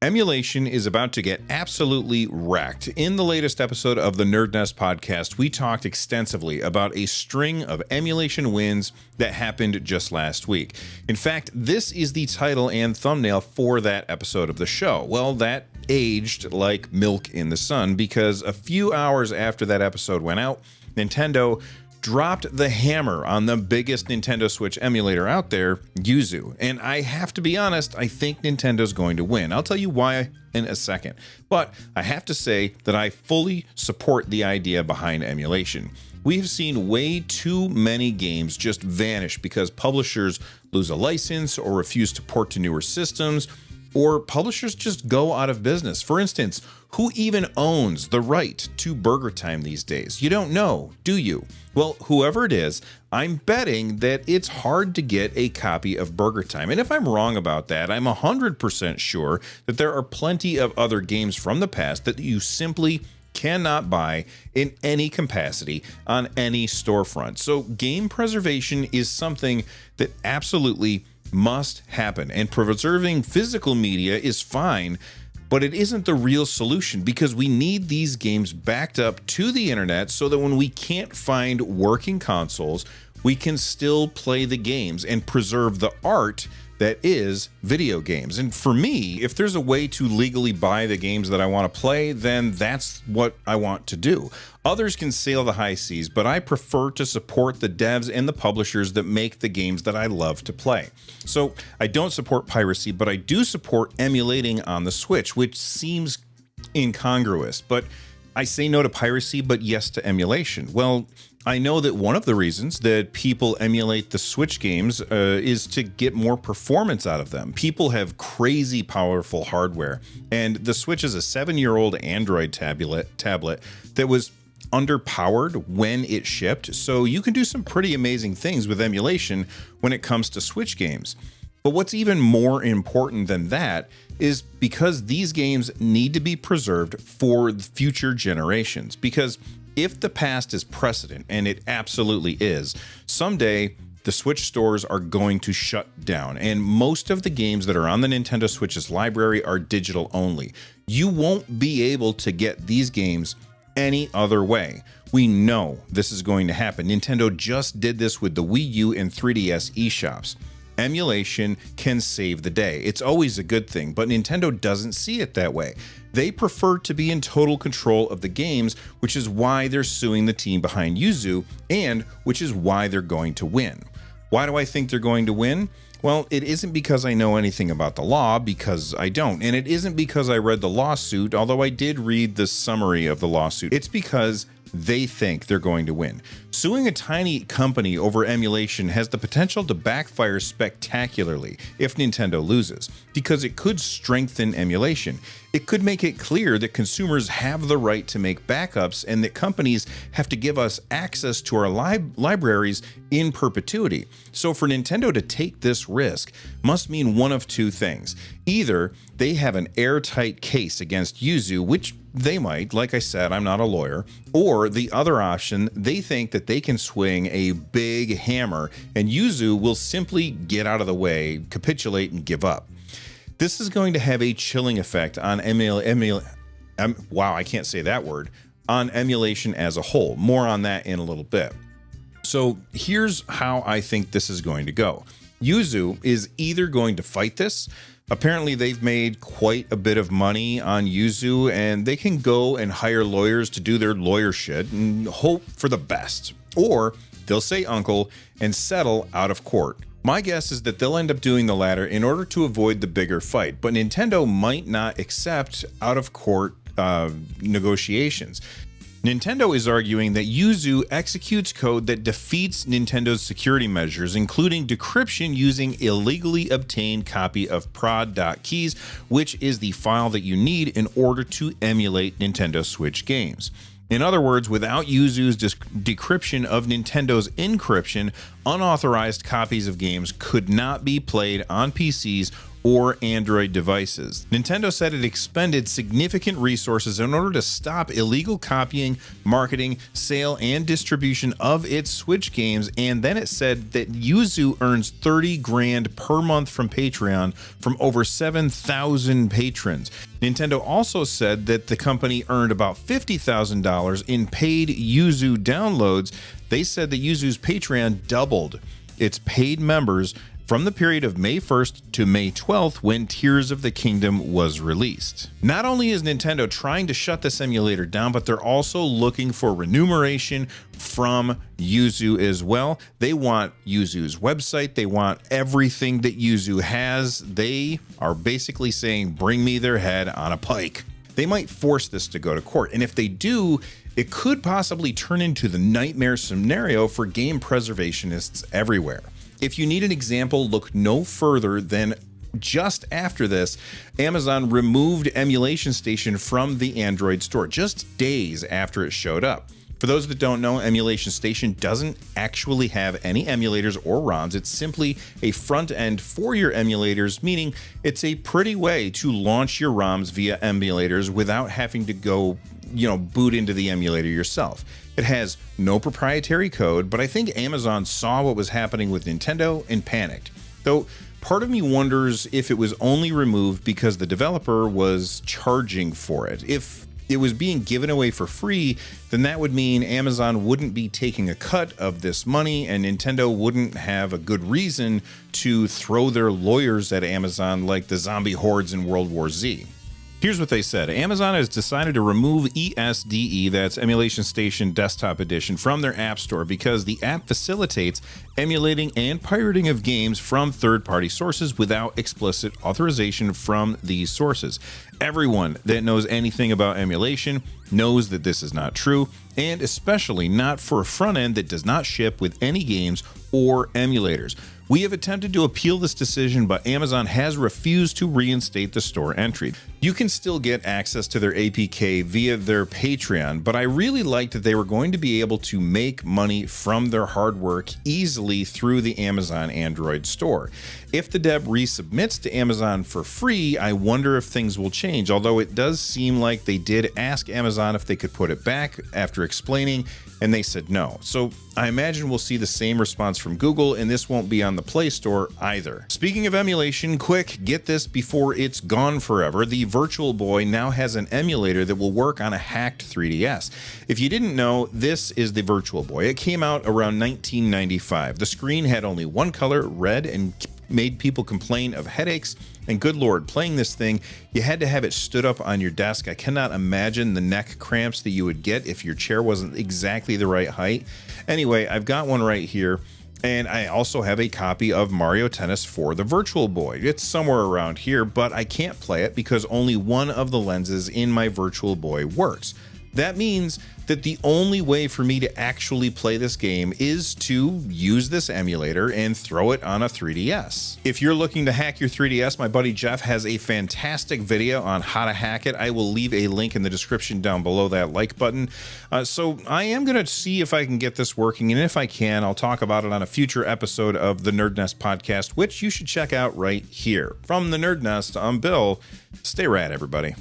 Emulation is about to get absolutely wrecked. In the latest episode of the NerdNest podcast, we talked extensively about a string of emulation wins that happened just last week. In fact, this is the title and thumbnail for that episode of the show. Well, that aged like milk in the sun because a few hours after that episode went out, Nintendo dropped the hammer on the biggest Nintendo Switch emulator out there, Yuzu. And I have to be honest, I think Nintendo's going to win. I'll tell you why in a second. But I have to say that I fully support the idea behind emulation. We've seen way too many games just vanish because publishers lose a license or refuse to port to newer systems, or publishers just go out of business. For instance, who even owns the right to Burger Time these days? You don't know, do you? Well, whoever it is, I'm betting that it's hard to get a copy of Burger Time. And if I'm wrong about that, I'm 100% sure that there are plenty of other games from the past that you simply cannot buy in any capacity on any storefront. So game preservation is something that absolutely must happen, and preserving physical media is fine, but it isn't the real solution because we need these games backed up to the internet so that when we can't find working consoles, we can still play the games and preserve the art that is video games. And for me, if there's a way to legally buy the games that I want to play, then that's what I want to do. Others can sail the high seas, but I prefer to support the devs and the publishers that make the games that I love to play. So I don't support piracy, but I do support emulating on the Switch, which seems incongruous. But I say no to piracy, but yes to emulation. Well, I know that one of the reasons that people emulate the Switch games is to get more performance out of them. People have crazy powerful hardware, and the Switch is a 7-year-old Android tablet that was underpowered when it shipped, so you can do some pretty amazing things with emulation when it comes to Switch games. But what's even more important than that is because these games need to be preserved for future generations, because if the past is precedent, and it absolutely is, someday the Switch stores are going to shut down, and most of the games that are on the Nintendo Switch's library are digital only. You won't be able to get these games any other way. We know this is going to happen. Nintendo just did this with the Wii U and 3DS eShops. Emulation can save the day. It's always a good thing, but Nintendo doesn't see it that way. They prefer to be in total control of the games, which is why they're suing the team behind Yuzu, and which is why they're going to win. Why do I think they're going to win? Well, it isn't because I know anything about the law, because I don't. And it isn't because I read the lawsuit, although I did read the summary of the lawsuit. It's because they think they're going to win. Suing a tiny company over emulation has the potential to backfire spectacularly if Nintendo loses, because it could strengthen emulation. It could make it clear that consumers have the right to make backups and that companies have to give us access to our libraries in perpetuity. So for Nintendo to take this risk must mean one of two things. Either they have an airtight case against Yuzu, which they might, like I said, I'm not a lawyer, or the other option, they think that they can swing a big hammer and Yuzu will simply get out of the way, capitulate, and give up. This is going to have a chilling effect on on emulation as a whole. More on that in a little bit. So here's how I think this is going to go. Yuzu is either going to fight this. Apparently, they've made quite a bit of money on Yuzu, and they can go and hire lawyers to do their lawyer shit and hope for the best. Or they'll say uncle and settle out of court. My guess is that they'll end up doing the latter in order to avoid the bigger fight, but Nintendo might not accept out of court negotiations. Nintendo is arguing that Yuzu executes code that defeats Nintendo's security measures, including decryption using illegally obtained copy of prod.keys, which is the file that you need in order to emulate Nintendo Switch games. In other words, without Yuzu's decryption of Nintendo's encryption, unauthorized copies of games could not be played on PCs or Android devices. Nintendo said it expended significant resources in order to stop illegal copying, marketing, sale, and distribution of its Switch games, and then it said that Yuzu earns $30,000 per month from Patreon from over 7,000 patrons. Nintendo also said that the company earned about $50,000 in paid Yuzu downloads. They said that Yuzu's Patreon doubled its paid members from the period of May 1st to May 12th when Tears of the Kingdom was released. Not only is Nintendo trying to shut this emulator down, but they're also looking for remuneration from Yuzu as well. They want Yuzu's website. They want everything that Yuzu has. They are basically saying, bring me their head on a pike. They might force this to go to court, and if they do, it could possibly turn into the nightmare scenario for game preservationists everywhere. If you need an example, look no further than just after this, Amazon removed Emulation Station from the Android store just days after it showed up. For those that don't know, Emulation Station doesn't actually have any emulators or ROMs. It's simply a front end for your emulators, meaning it's a pretty way to launch your ROMs via emulators without having to go, boot into the emulator yourself. It has no proprietary code, but I think Amazon saw what was happening with Nintendo and panicked. Though part of me wonders if it was only removed because the developer was charging for it. If it was being given away for free, then that would mean Amazon wouldn't be taking a cut of this money, and Nintendo wouldn't have a good reason to throw their lawyers at Amazon like the zombie hordes in World War Z. Here's what they said. Amazon has decided to remove ESDE, that's Emulation Station Desktop Edition, from their App Store because the app facilitates emulating and pirating of games from third-party sources without explicit authorization from these sources. Everyone that knows anything about emulation knows that this is not true, and especially not for a front end that does not ship with any games or emulators. We have attempted to appeal this decision, but Amazon has refused to reinstate the store entry. You can still get access to their APK via their Patreon, but I really liked that they were going to be able to make money from their hard work easily through the Amazon Android store. If the dev resubmits to Amazon for free, I wonder if things will change, although it does seem like they did ask Amazon if they could put it back after explaining, and they said no. So I imagine we'll see the same response from Google, and this won't be on the Play Store either. Speaking of emulation, quick, get this before it's gone forever. The Virtual Boy now has an emulator that will work on a hacked 3DS. If you didn't know, this is the Virtual Boy. It came out around 1995. The screen had only one color, red, and made people complain of headaches. And good Lord, playing this thing, you had to have it stood up on your desk. I cannot imagine the neck cramps that you would get if your chair wasn't exactly the right height. Anyway, I've got one right here, and I also have a copy of Mario Tennis for the Virtual Boy. It's somewhere around here, but I can't play it because only one of the lenses in my Virtual Boy works. That means that the only way for me to actually play this game is to use this emulator and throw it on a 3DS. If you're looking to hack your 3DS, my buddy Jeff has a fantastic video on how to hack it. I will leave a link in the description down below that like button. So I am going to see if I can get this working, and if I can, I'll talk about it on a future episode of the NerdNest podcast, which you should check out right here. From the NerdNest, I'm Bill. Stay rad, everybody.